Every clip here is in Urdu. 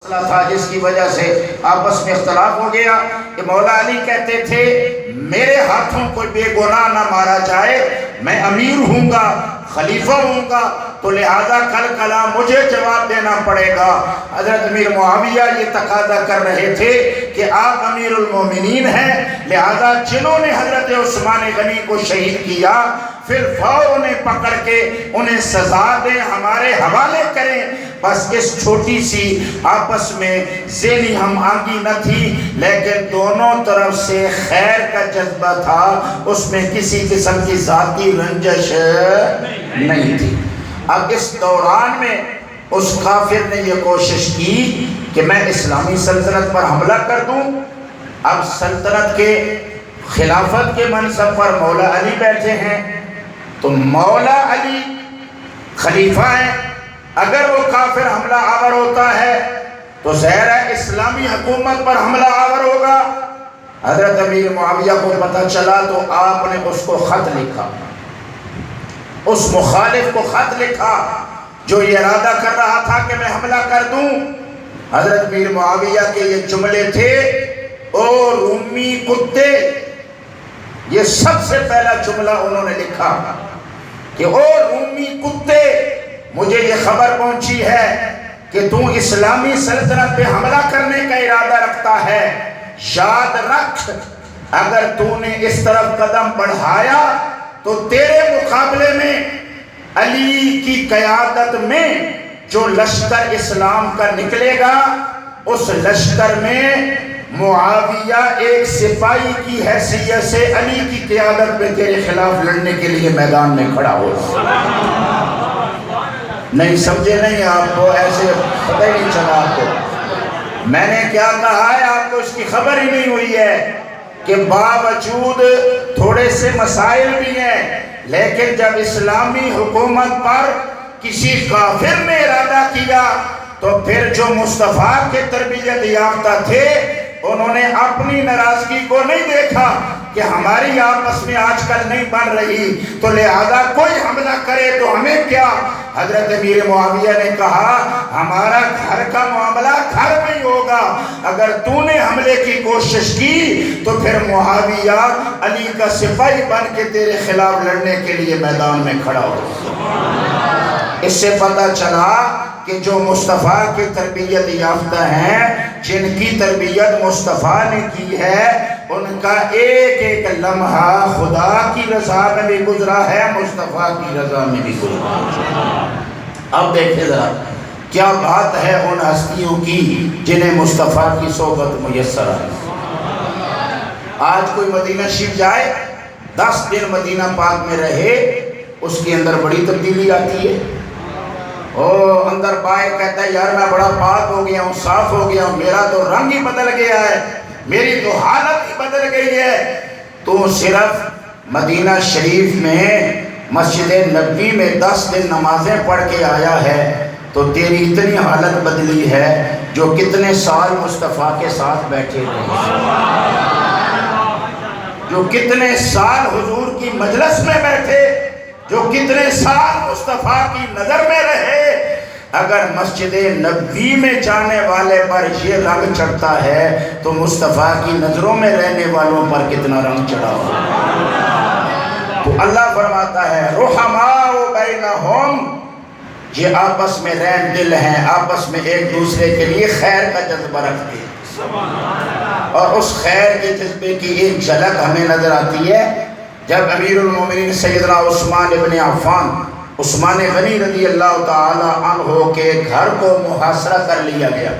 مسئلہ تھا جس کی وجہ سے آپس میں اختلاف ہو گیا کہ مولا علی کہتے تھے میرے ہاتھوں کوئی بے گناہ نہ مارا جائے، میں امیر ہوں گا، خلیفہ ہوں گا، تو لہذا کل کلام مجھے جواب دینا پڑے گا۔ حضرت امیر معاویہ یہ تقاضا کر رہے تھے کہ آپ امیر المومنین ہیں، لہذا جنہوں نے حضرت عثمان غنی کو شہید کیا پھر فوراً انہیں پکڑ کے انہیں سزا دیں، ہمارے حوالے کریں۔ بس اس چھوٹی سی آپس میں ذہنی ہم آہنگی نہ تھی، لیکن دونوں طرف سے خیر کا جذبہ تھا، اس میں کسی قسم کی ذاتی رنجش نہیں تھی۔ اب اس دوران میں اس کافر نے یہ کوشش کی کہ میں اسلامی سلطنت پر حملہ کر دوں۔ اب سلطنت کے خلافت کے منصب پر مولا علی بیٹھے ہیں، تو مولا علی خلیفہ ہیں، اگر وہ کافر حملہ آور ہوتا ہے تو ظاہر ہے اسلامی حکومت پر حملہ آور ہوگا۔ حضرت امیر معاویہ کو پتہ چلا تو آپ نے اس کو خط لکھا، اس مخالف کو خط لکھا جو یہ ارادہ کر رہا تھا کہ میں حملہ کر دوں۔ حضرت امیر معاویہ کے یہ جملے تھے، او رومی کتے، یہ سب سے پہلا جملہ انہوں نے لکھا کہ او رومی کتے، مجھے یہ خبر پہنچی ہے کہ تو اسلامی سلطنت پہ حملہ کرنے کا ارادہ رکھتا ہے، یاد رکھ اگر تو نے اس طرف قدم بڑھایا تو تیرے مقابلے میں علی کی قیادت میں جو لشکر اسلام کا نکلے گا، اس لشکر میں معاویہ ایک سپاہی کی حیثیت سے علی کی قیادت میں تیرے خلاف لڑنے کے لیے میدان میں کھڑا ہو۔ نہیں سمجھے نہیں آپ کو، ایسے پتہ ہی نہیں چلا آپ کو میں نے کیا کہا ہے، آپ کو اس کی خبر ہی نہیں ہوئی ہے کہ باوجود تھوڑے سے مسائل بھی ہیں، لیکن جب اسلامی حکومت پر کسی کافر نے ارادہ کیا تو پھر جو مصطفیٰ کے تربیت یافتہ تھے انہوں نے اپنی ناراضگی کو نہیں دیکھا کہ ہماری آپس میں آج کل نہیں بن رہی تو لہذا کوئی حملہ کرے تو ہمیں کیا۔ حضرت امیر معاویہ نے کہا ہمارا گھر کا معاملہ گھر میں ہی ہوگا، اگر تو نے حملے کی کوشش کی تو پھر معاویہ علی کا سپاہی بن کے تیرے خلاف لڑنے کے لیے میدان میں کھڑا ہو۔ اس سے پتہ چلا کہ جو مصطفیٰ کی تربیت یافتہ ہیں، جن کی تربیت مصطفیٰ نے کی ہے، ان کا ایک ایک لمحہ خدا کی رضا میں بھی گزرا ہے، مصطفیٰ کی رضا میں بھی گزرا ہے۔ اب دیکھیں ذرا کیا بات ہے ان ہستیوں کی جنہیں مصطفیٰ کی صحبت میسر ہے۔ آج کوئی مدینہ شریف جائے، 10 دن مدینہ پاک میں رہے، اس کے اندر بڑی تبدیلی آتی ہے۔ اندر باہر کہتا ہے یار میں بڑا پاک ہو گیا ہوں، صاف ہو گیا ہوں، میرا تو رنگ ہی بدل گیا ہے، میری تو حالت ہی بدل گئی ہے۔ تو صرف مدینہ شریف میں مسجد نبوی میں 10 دن نمازیں پڑھ کے آیا ہے تو تیری اتنی حالت بدلی ہے جو کتنے سال مصطفیٰ کے ساتھ بیٹھے رہے، جو کتنے سال حضور کی مجلس میں بیٹھے، جو کتنے سال مصطفیٰ کی نظر میں رہے۔ اگر مسجد نبوی میں جانے والے پر یہ رنگ چڑھتا ہے تو مصطفیٰ کی نظروں میں رہنے والوں پر کتنا رنگ چڑھا ہو۔ تو اللہ فرماتا ہے رحماء بینہم، یہ آپس میں رحم دل ہیں، آپس میں ایک دوسرے کے لیے خیر کا جذبہ رکھتے ہیں، اور اس خیر کے جذبے کی ایک جھلک ہمیں نظر آتی ہے جب امیر المومنین سیدنا عثمان ابن عفان، عثمان غنی رضی اللہ تعالی عنہ کے گھر کو محاصرہ کر لیا گیا،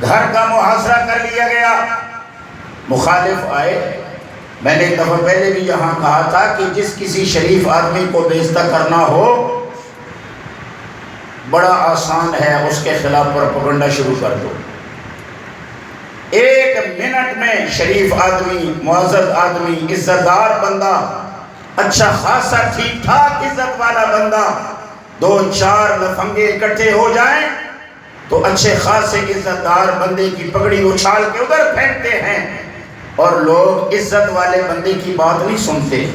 گھر کا محاصرہ کر لیا گیا، مخالف آئے۔ میں نے ایک دفعہ پہلے بھی یہاں کہا تھا کہ جس کسی شریف آدمی کو بیزتہ کرنا ہو بڑا آسان ہے، اس کے خلاف پروپیگنڈا شروع کر دو۔ 1 منٹ میں شریف آدمی، معزز آدمی، عزت دار بندہ، اچھا خاصا ٹھیک ٹھاک عزت والا بندہ، 2-4 لفنگے اکٹھے ہو جائیں تو اچھے خاصے عزت دار بندے کی پگڑی اچھال کے ادھر پھینکتے ہیں، اور لوگ عزت والے بندے کی بات نہیں سنتے،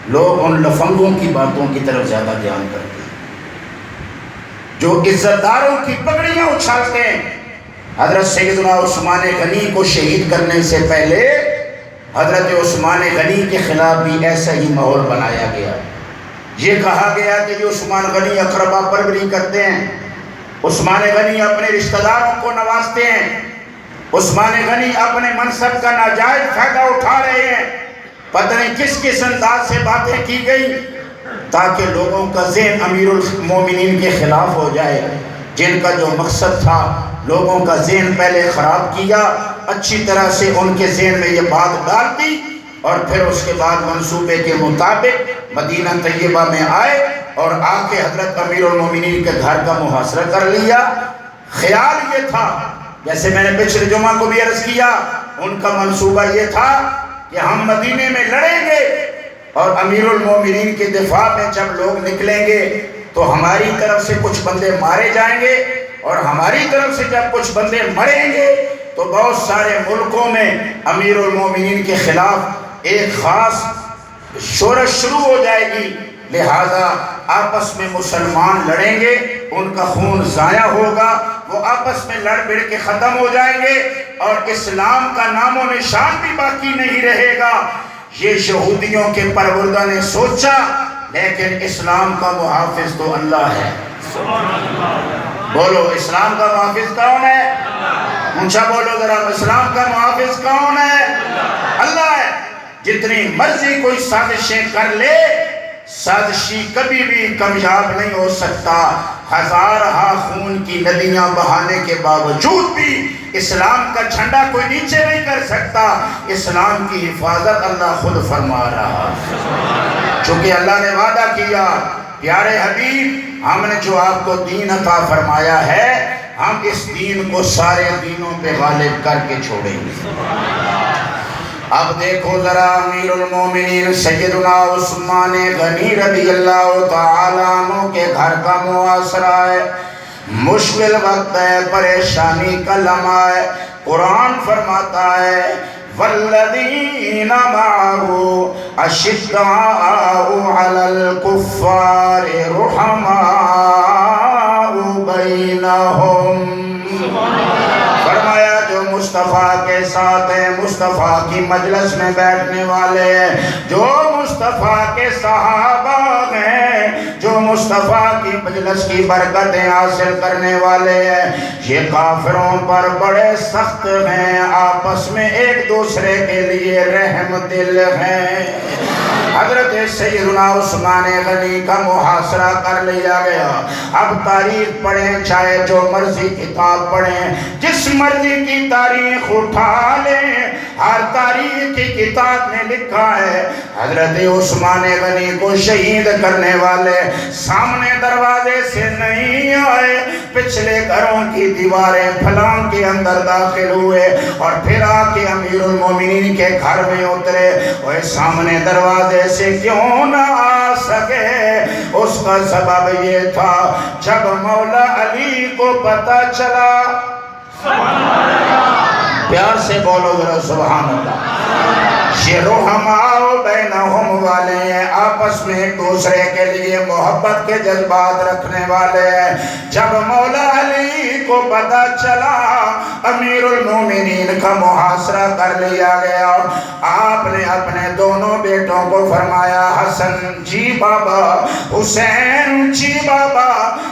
لوگ ان لفنگوں کی باتوں کی طرف زیادہ دھیان کرتے ہیں جو عزت داروں کی پگڑیاں اچھالتے ہیں۔ حضرت سیدنا عثمان غنی کو شہید کرنے سے پہلے حضرت عثمان غنی کے خلاف بھی ایسا ہی ماحول بنایا گیا۔ یہ کہا گیا کہ جو عثمان غنی اقربا پروری کرتے ہیں، عثمان غنی اپنے رشتہ داروں کو نوازتے ہیں، عثمان غنی اپنے منصب کا ناجائز فائدہ اٹھا رہے ہیں، پتہ نہیں کس کس انداز سے باتیں کی گئی تاکہ لوگوں کا ذہن امیر المومنین کے خلاف ہو جائے، جن کا جو مقصد تھا لوگوں کا ذہن پہلے خراب کیا، اچھی طرح سے ان کے ذہن میں یہ بات ڈال دی، اور پھر اس کے بعد منصوبے کے مطابق مدینہ طیبہ میں آئے اور آ کے حضرت امیر المومنین کے گھر کا محاصرہ کر لیا۔ خیال یہ تھا، جیسے میں نے پچھلے جمعہ کو بھی عرض کیا، ان کا منصوبہ یہ تھا کہ ہم مدینے میں لڑیں گے اور امیر المومنین کے دفاع میں جب لوگ نکلیں گے تو ہماری طرف سے کچھ بندے مارے جائیں گے، اور ہماری طرف سے جب کچھ بندے مریں گے تو بہت سارے ملکوں میں امیر المومنین کے خلاف ایک خاص شورش شروع ہو جائے گی، لہذا آپس میں مسلمان لڑیں گے، ان کا خون ضائع ہوگا، وہ آپس میں لڑ بڑ کے ختم ہو جائیں گے اور اسلام کا نام و نشان بھی باقی نہیں رہے گا۔ یہ یہودیوں کے پروردہ نے سوچا، لیکن اسلام کا محافظ تو اللہ ہے۔ بولو اسلام کا محافظ کون ہے؟ اونچا بولو ذرا، اسلام کا محافظ کون ہے؟ اللہ ہے۔ جتنی مرضی کوئی سازشیں کر لے، سازشی کبھی بھی کامیاب نہیں ہو سکتا۔ ہزارہا خون کی ندیاں بہانے کے باوجود بھی اسلام کا جھنڈا کوئی نیچے نہیں کر سکتا۔ اسلام کی حفاظت اللہ خود فرما رہا، چونکہ اللہ نے وعدہ کیا، پیارے حبیب ہم نے جو آپ کو دین عطا فرمایا ہے، ہم اس دین کو سارے دینوں پہ غالب کر کے چھوڑیں گے۔ اب دیکھو ذرا امیر المومنین سیدنا عثمان غنی رضی اللہ تعالیٰ عنہ کے گھر کا محاصرہ ہے، مشکل وقت ہے، پریشانی کا لمحہ ہے۔ قرآن فرماتا ہے والذین معه اشداء علی الکفار رحماء بینہم، فرمایا جو مصطفیٰ کے ساتھ ہیں، مصطفیٰ کی مجلس میں بیٹھنے والے ہیں، جو مصطفیٰ کے صحابہ ہیں، جو مصطفیٰ کی مجلس کی برکتیں حاصل کرنے والے ہیں، یہ کافروں پر بڑے سخت ہیں، آپس میں ایک دوسرے کے لیے رحم دل ہیں۔ حضرت سیدنا عثمان غنی کا محاصرہ کر لیا گیا۔ اب تاریخ پڑھیں، چاہے جو مرضی کتاب پڑھیں، جس مرضی کی تاریخ اٹھا لیں، ہر تاریخ کی کتاب میں لکھا ہے حضرت عثمان غنی کو شہید کرنے والے سامنے دروازے سے نہیں آئے، پچھلے گھروں کی دیواریں پھلانگ کے اندر داخل ہوئے اور پھر آ کے امیر المومنین کے گھر میں اترے۔ وہ سامنے دروازے سے کیوں نہ آ سکے؟ اس کا سبب یہ تھا، جب مولا علی کو پتہ چلا، پیار سے بولو ذرا سبحان اللہ، یہ رحماء بینہم والے ہیں، آپس میں ایک دوسرے کے لیے محبت کے جذبات رکھنے والے ہیں۔ جب مولا علی کو پتہ چلا امیر المومنین کا محاصرہ کر لیا گیا، آپ نے اپنے دونوں بیٹوں کو فرمایا حسن جی بابا، حسین جی بابا،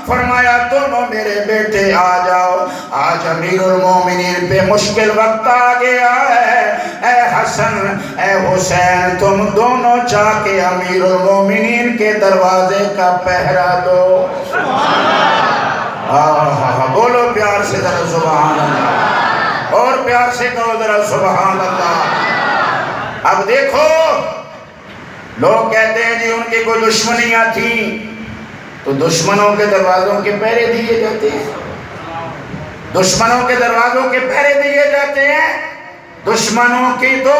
فرمایا دونوں میرے بیٹے آ جاؤ، آج امیر المومنین پہ مشکل وقت آ گیا ہے، اے حسن اے حسین تم دونوں جا کے امیر المومنین کے دروازے کا پہرا دو۔ بولو پیار سے ذرا سبحان اللہ، اور پیار سے کہو ذرا سبحان اللہ۔ اب دیکھو لوگ کہتے ہیں جی ان کی کوئی دشمنیاں تھیں، تو دشمنوں کے دروازوں کے پہرے دیے جاتے ہیں، دشمنوں کے دروازوں کے پہرے دیے جاتے ہیں۔ دشمنوں کی تو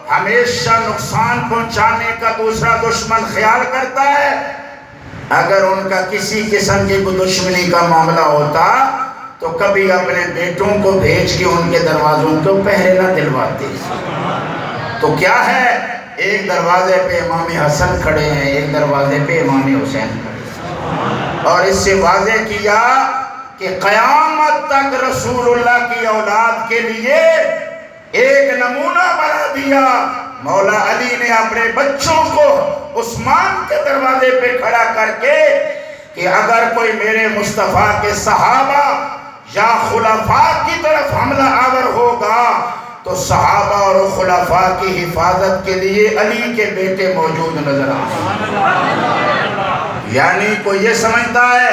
ہمیشہ نقصان پہنچانے کا دوسرا دشمن خیال کرتا ہے، اگر ان کا کسی قسم کی کوئی دشمنی کا معاملہ ہوتا تو کبھی اپنے بیٹوں کو بھیج کے ان کے دروازوں کو پہرے نہ دلواتے۔ تو کیا ہے، ایک دروازے پہ امام حسن کھڑے ہیں، ایک دروازے پہ امام حسین کھڑے ہیں، اور اس سے واضح کیا کہ قیامت تک رسول اللہ کی اولاد کے لیے ایک نمونہ بنا دیا۔ مولا علی نے اپنے بچوں کو عثمان کے دروازے پہ کھڑا کر کے کہ اگر کوئی میرے مصطفیٰ کے صحابہ یا خلفاء کی طرف حملہ آور ہوگا تو صحابہ اور خلفاء کی حفاظت کے لیے علی کے بیٹے موجود نظر آئے۔ یعنی کوئی یہ سمجھتا ہے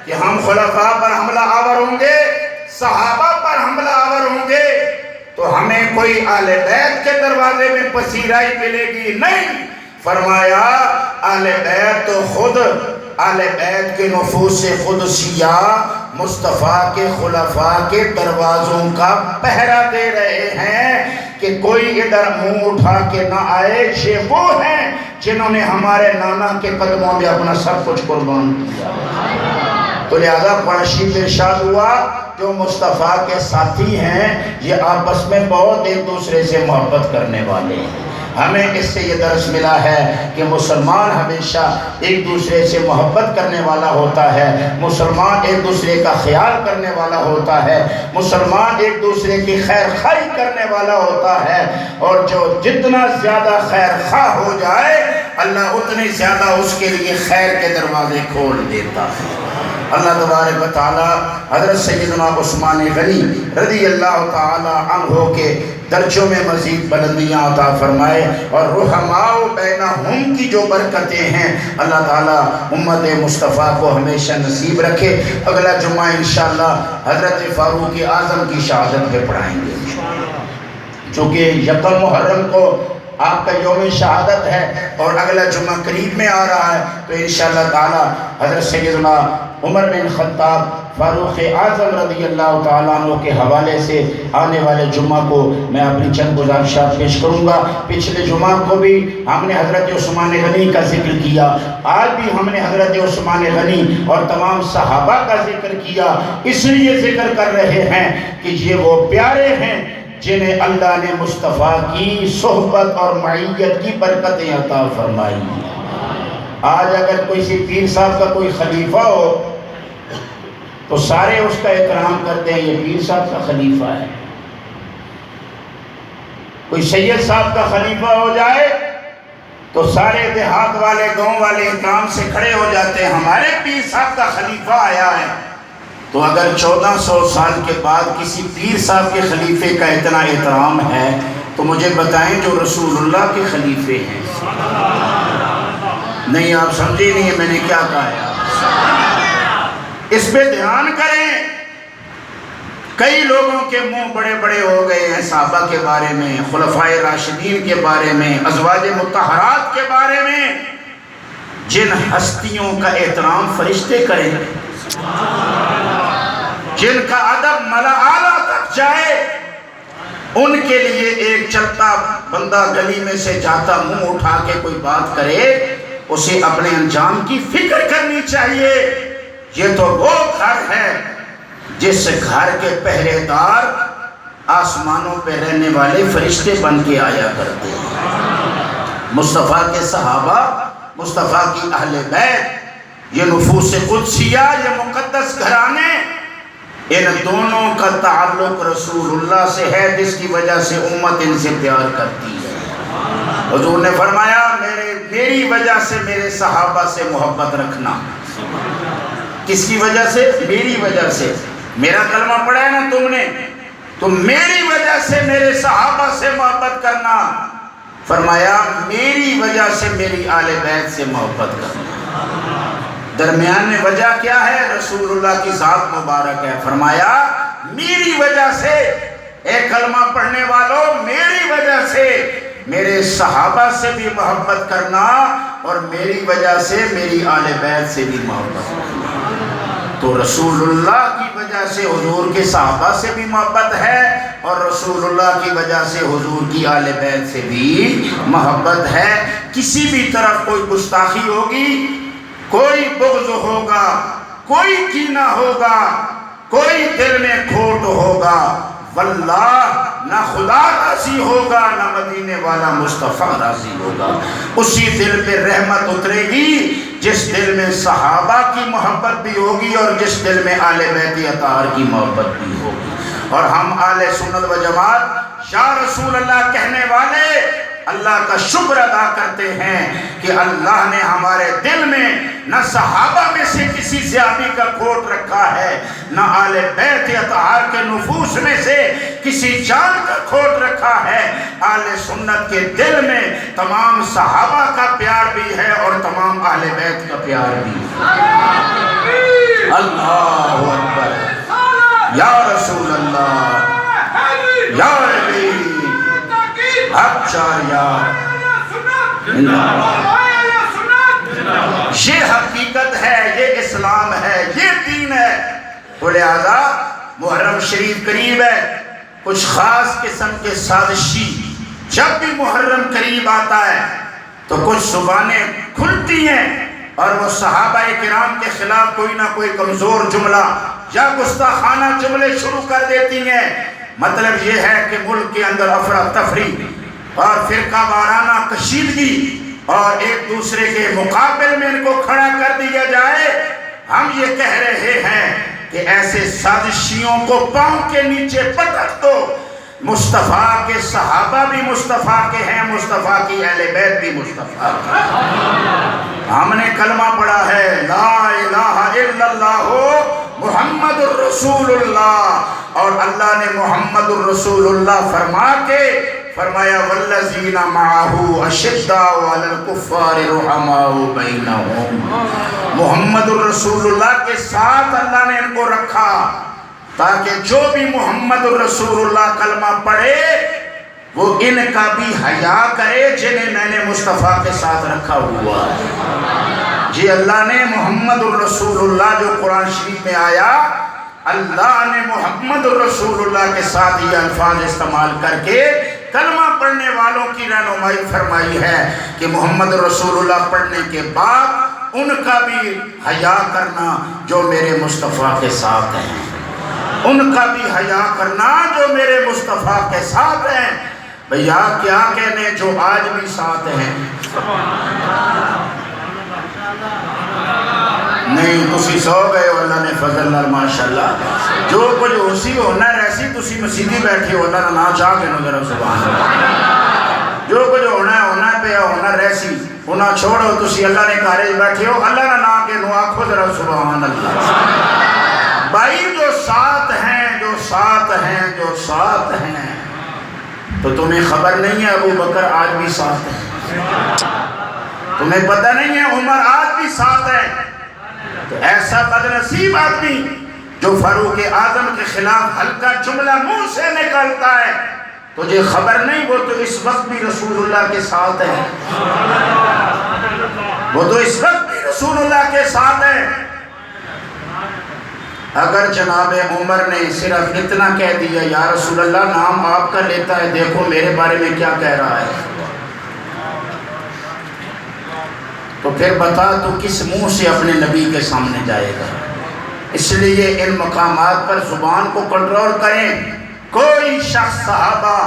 کہ ہم خلفاء پر حملہ آور ہوں گے، صحابہ پر حملہ آور ہوں گے تو ہمیں کوئی اہل بیت کے دروازے میں پذیرائی ملے گی؟ نہیں، فرمایا اہل بیت تو خود اہل بیت کے نفوس قدسیہ مصطفیٰ کے خلفاء کے دروازوں کا پہرا دے رہے ہیں کہ کوئی ادھر منہ اٹھا کے نہ آئے۔ یہ وہ ہیں جنہوں نے ہمارے نانا کے قدموں میں اپنا سب کچھ قربان کیا۔ تو لہذا قرشی ارشاد ہوا جو مصطفیٰ کے ساتھی ہیں یہ آپس میں بہت ایک دوسرے سے محبت کرنے والے ہیں۔ ہمیں اس سے یہ درس ملا ہے کہ مسلمان ہمیشہ ایک دوسرے سے محبت کرنے والا ہوتا ہے، مسلمان ایک دوسرے کا خیال کرنے والا ہوتا ہے، مسلمان ایک دوسرے کی خیر خواہی کرنے والا ہوتا ہے، اور جو جتنا زیادہ خیر خواہ ہو جائے اللہ اتنی زیادہ اس کے لیے خیر کے دروازے کھول دیتا ہے۔ اللہ تبارک و تعالی حضرت سیدنا عثمان غنی رضی اللہ تعالی عنہ کے درجوں میں مزید بلندیاں عطا فرمائے، اور رحماء بینہم کی جو برکتیں ہیں اللہ تعالی امت مصطفیٰ کو ہمیشہ نصیب رکھے۔ اگلا جمعہ انشاءاللہ حضرت فاروق اعظم کی شہادت پہ پڑھائیں گے، چونکہ یکم محرم کو آپ کا یوم شہادت ہے اور اگلا جمعہ قریب میں آ رہا ہے، تو انشاءاللہ تعالی حضرت سیدنا عمر بن خطاب فاروق اعظم رضی اللہ تعالیٰ عنہ کے حوالے سے آنے والے جمعہ کو میں اپنی چند گزارشات پیش کروں گا۔ پچھلے جمعہ کو بھی ہم نے حضرت عثمان غنی کا ذکر کیا، آج بھی ہم نے حضرت عثمان غنی اور تمام صحابہ کا ذکر کیا، اس لیے ذکر کر رہے ہیں کہ یہ وہ پیارے ہیں جنہیں اللہ نے مصطفیٰ کی صحبت اور معیت کی برکتیں عطا فرمائی ہیں۔ آج اگر کوئی پیر صاحب کا کوئی خلیفہ ہو تو سارے اس کا احترام کرتے ہیں، یہ پیر صاحب کا خلیفہ ہے۔ کوئی سید صاحب کا خلیفہ ہو جائے تو سارے دیہات والے گاؤں والے احترام سے کھڑے ہو جاتے ہیں، ہمارے پیر صاحب کا خلیفہ آیا ہے۔ تو اگر 1400 سال کے بعد کسی پیر صاحب کے خلیفے کا اتنا احترام ہے تو مجھے بتائیں جو رسول اللہ کے خلیفے ہیں۔ نہیں آپ سمجھے نہیں ہے میں نے کیا کہا ہے، اس پہ دھیان کریں۔ کئی لوگوں کے منہ بڑے بڑے ہو گئے ہیں صحابہ کے بارے میں، خلفائے راشدین کے بارے میں، ازواج مطہرات کے بارے میں، جن ہستیوں کا احترام فرشتے کریں، جن کا ادب ملا اعلیٰ تک جائے، ان کے لیے ایک چلتا بندہ گلی میں سے جاتا منہ اٹھا کے کوئی بات کرے، اسے اپنے انجام کی فکر کرنی چاہیے۔ یہ تو وہ گھر ہے جس گھر کے پہرے دار آسمانوں پہ رہنے والے فرشتے بن کے آیا کرتے ہیں۔ مصطفیٰ کے صحابہ، مصطفیٰ کی اہل بیت، یہ نفوس قدسیہ، یہ مقدس گھرانے، ان دونوں کا تعلق رسول اللہ سے ہے، جس کی وجہ سے امت ان سے پیار کرتی ہے۔ حضور نے فرمایا میری وجہ سے میرے صحابہ سے محبت رکھنا۔ کس کی وجہ سے؟ میری وجہ سے۔ میرا کلمہ پڑھا ہے نا تم نے، تو میری وجہ سے میرے صحابہ سے محبت کرنا۔ فرمایا میری وجہ سے میری آل بیت سے محبت کرنا۔ درمیان میں وجہ کیا ہے؟ رسول اللہ کی ذات مبارک ہے۔ فرمایا میری وجہ سے، اے کلمہ پڑھنے والوں، میری وجہ سے میرے صحابہ سے بھی محبت کرنا، اور میری وجہ سے میری آل بیت سے بھی محبت کرنا۔ تو رسول اللہ کی وجہ سے حضور کے صحابہ سے بھی محبت ہے، اور رسول اللہ کی وجہ سے حضور کی آل بیت سے بھی محبت ہے۔ کسی بھی طرف کوئی گستاخی ہوگی، کوئی بغض ہوگا، کوئی کینہ ہوگا، کوئی دل میں کھوٹ ہوگا، واللہ نہ خدا راضی ہوگا نہ مدینے والا مصطفیٰ راضی ہوگا۔ اسی دل پہ رحمت اترے گی جس دل میں صحابہ کی محبت بھی ہوگی اور جس دل میں آل بیت اطہار کی محبت بھی ہوگی۔ اور ہم آل سنت و جماعت یا رسول اللہ کہنے والے اللہ کا شکر ادا کرتے ہیں کہ اللہ نے ہمارے دل میں نہ صحابہ میں سے کسی زیادتی کا کھوٹ رکھا ہے، نہ آل بیت اطہار کے نفوس میں سے کسی جان کا کھوٹ رکھا ہے۔ آل سنت کے دل میں تمام صحابہ کا پیار بھی ہے اور تمام اہل بیت کا پیار بھی ہے۔ اللہ اکبر، یا رسول اللہ، یا علی حق چاریا۔ یہ حقیقت ہے، یہ اسلام ہے، یہ دین ہے۔ تو لہذا محرم شریف قریب ہے، کچھ خاص قسم کے سازشی جب بھی محرم قریب آتا ہے تو کچھ زبانیں کھلتی ہیں اور وہ صحابہ کرام کے خلاف کوئی نہ کوئی کمزور جملہ یا گستاخانہ جملے شروع کر دیتی ہیں۔ مطلب یہ ہے کہ ملک کے اندر افراتفری اور فرقہ وارانہ کشیدگی اور ایک دوسرے کے مقابل میں ان کو کھڑا کر دیا جائے۔ ہم یہ کہہ رہے ہیں کہ ایسے سازشیوں کو پاؤں کے نیچے پٹک دو۔ مصطفیٰ کے صحابہ بھی مصطفیٰ کے ہیں، مصطفیٰ کی اہل بیت بھی مصطفیٰ کے۔ ہم نے کلمہ پڑھا ہے لا الہ الا اللہ محمد الرسول اللہ، اور اللہ نے محمد الرسول اللہ فرما کے فرمایا والذین معہ اشداء علی الکفار رحماء بینہم۔ محمد الرسول اللہ کے ساتھ اللہ نے ان کو رکھا تاکہ جو بھی محمد الرسول اللہ کلمہ پڑھے وہ ان کا بھی حیا کرے جنہیں میں نے مصطفیٰ کے ساتھ رکھا ہوا ہے۔ جی اللہ نے محمد الرسول اللہ جو قرآن شریف میں آیا، اللہ نے محمد الرسول اللہ کے ساتھ یہ الفاظ استعمال کر کے کلمہ پڑھنے والوں کی رہنمائی فرمائی ہے کہ محمد رسول اللہ پڑھنے کے بعد ان کا بھی حیا کرنا جو میرے مصطفیٰ کے ساتھ ہیں، ان کا بھی حیا کرنا جو میرے مصطفیٰ کے ساتھ ہیں۔ بھیا کیا کہنے جو آج بھی ساتھ ہیں۔ نہیں تسی سو گئے ہو، اللہ نے فضل اللہ ماشاءاللہ جو کچھ اسی ہونا ہے ایسی تسی مسیدی بیٹھے ہو، اللہ نہ چاہ کے نظر سبحان اللہ، جو کچھ ہونا ہے پہ ہونا ریسی ہونا چھوڑو، تسی اللہ نے کارج بیٹھے ہو، اللہ نہ کے نو آنکھو ذرا سبحان اللہ۔ بھائی جو ساتھ ہیں، جو ساتھ ہیں، جو ساتھ ہیں، تو تمہیں خبر نہیں ہے ابو بکر آج بھی ساتھ ہے، تمہیں پتہ نہیں ہے عمر آج بھی ساتھ ہے۔ تو ایسا بدنصیب آدمی جو فاروق اعظم کے خلاف ہلکا جملہ منہ سے نکلتا ہے، تجھے خبر نہیں وہ تو اس وقت بھی رسول اللہ کے ساتھ ہے، وہ تو اس وقت بھی رسول اللہ کے ساتھ ہے۔ اگر جناب عمر نے صرف اتنا کہہ دیا یا رسول اللہ نام آپ کا لیتا ہے، دیکھو میرے بارے میں کیا کہہ رہا ہے، تو پھر بتا تو کس منہ سے اپنے نبی کے سامنے جائے گا۔ اس لیے ان مقامات پر زبان کو کنٹرول کریں، کوئی شخص صحابہ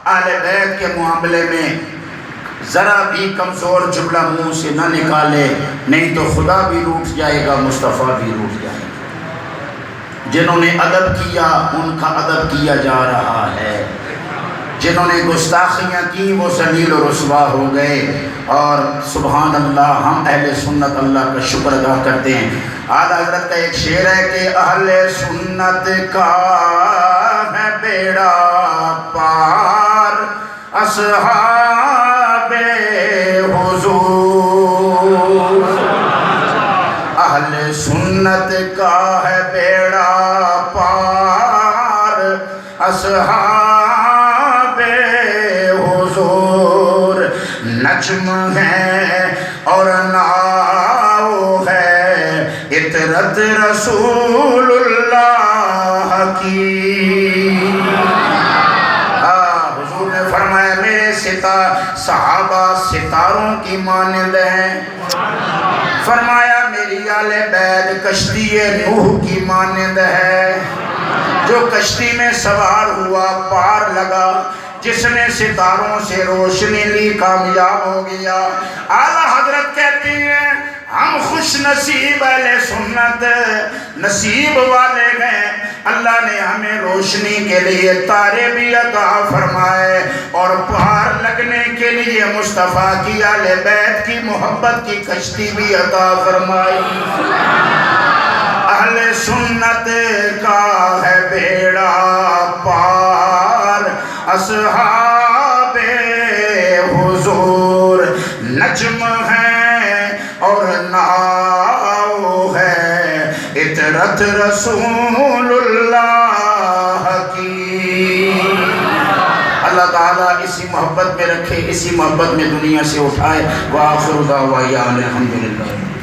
اہل بیت کے معاملے میں ذرا بھی کمزور جملہ منہ سے نہ نکالے، نہیں تو خدا بھی روٹھ جائے گا، مصطفیٰ بھی روٹھ جائے گا۔ جنہوں نے ادب کیا ان کا ادب کیا جا رہا ہے، جنہوں نے گستاخیاں کی وہ ذلیل و رسوا ہو گئے، اور سبحان اللہ ہم اہل سنت اللہ کا شکر ادا کرتے ہیں۔ اعلیٰ حضرت کا ایک شعر ہے کہ اہل سنت کا ہے بیڑا پار اصحاب حضور، اہل سنت کا ہے بیڑا پار اصحاب حضور، نجم ہے اور ناؤ ہے عطرت رسول اللہ کی۔ حضور نے فرمایا میرے صحابہ ستاروں کی مانند ہیں، فرمایا میری آل بیت کشتی نوح کی مانند ہے، جو کشتی میں سوار ہوا پار لگا، جس نے ستاروں سے روشنی لی کامیاب ہو گیا۔ اعلیٰ حضرت کہتی ہیں ہم خوش نصیب اہل سنت نصیب والے ہیں، اللہ نے ہمیں روشنی کے لیے تارے بھی عطا فرمائے اور پار لگنے کے لیے مصطفیٰ کی اہل بیت کی محبت کی کشتی بھی عطا فرمائی۔ اہل سنت کا ہے بیڑا پار، اصحاب حضور نجم ہیں اور ناؤ ہے اطرت رسول اللہ کی۔ اللہ تعالیٰ اسی محبت میں رکھے، اسی محبت میں دنیا سے اٹھائے۔ وآخر دعوانا الحمدللہ۔